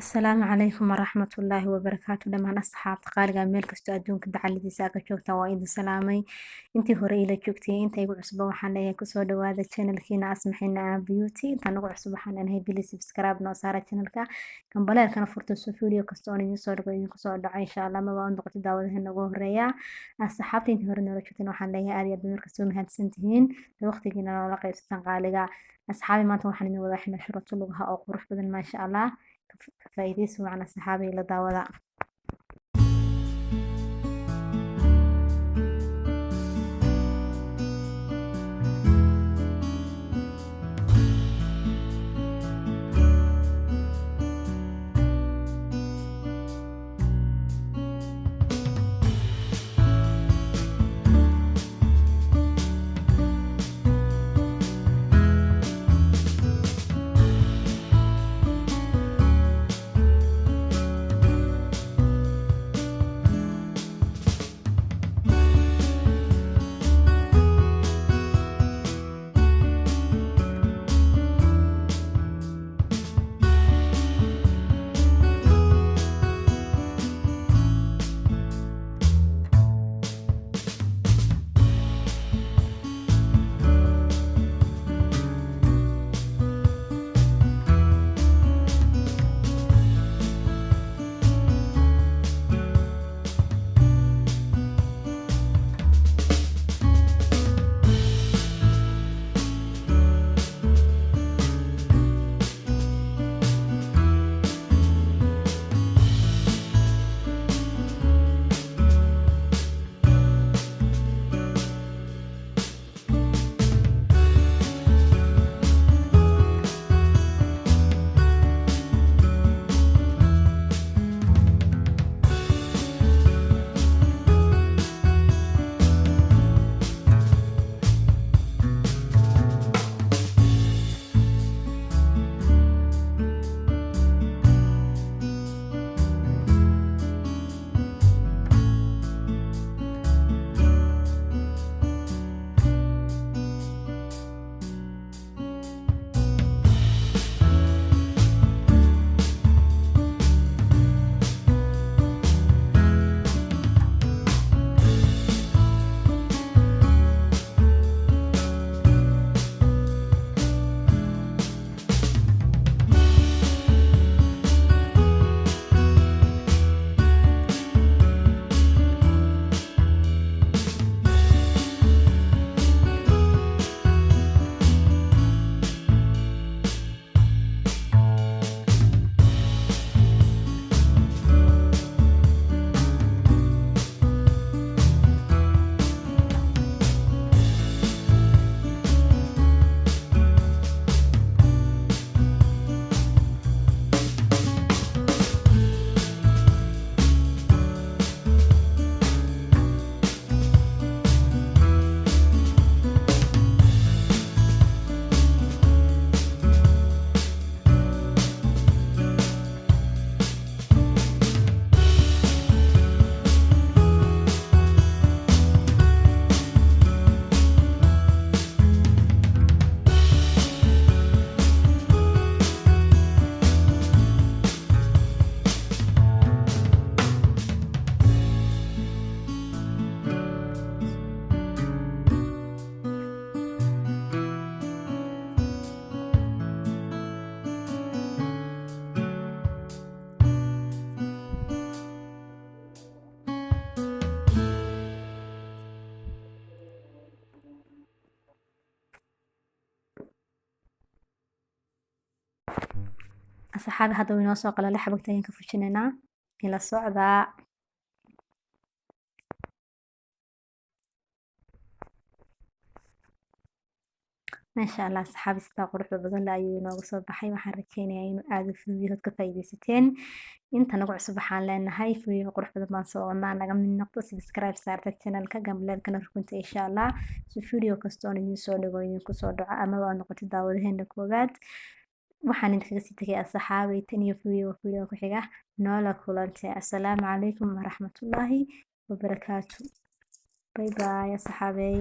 السلام عليكم ورحمة الله وبركاته دمان أصحابta qaaliga meel kastoo adduunka dacaladiisa ka joogtaan waa idin salaamay intii hore ila joogtay inta igu cusub waxaan leeyahay kusoo dhawaada channelkiina asmaxina beauty inta nagu cusub waxaan leeyahay please subscribe noo saara channelka gambaleelkana furta soo video kasta oo idin soo dhago idin kusoo dhaco insha Allah ma baan noqotay daawadaheena ugu horeeya asxaabta intii hore noola joogteen waxaan leeyahay aad iyo aad meel kastoo mahadsan tihiin waqtigiina noola qaybsataan qaaliga asxaabi maanta waxaan idin wada xina shurato lugaha oo qurux badan ma sha Allah فايديس معنا صحابي إلى داودا أصحابي هذا وينوسو قال لي حبقت ينك فشننا إلى الصعدة ما شاء الله أصحابي ستا قروح بدل لا ينوغ صباحي waxaan rajeynaya inuu aad u fiidiyo ka faa'iideysateen inta nagu cusub waxaan leenahay fiidiyo qurux badan baan soo wadnaa naga mid noqdo subscribe saarta channelka gambaleelkana rukunta insha Allah si fiidiyo kasto oo idin soo dhago idin ku soo dhaco ama waa noqotay daawadaheena koobaad waxaan idinkaga sii tagay asxaabay tan iyo fiidiyo ku xiga noola kulantay assalaamu calaykum waraxmatullaahi wabarakaatu bye bye asxaabay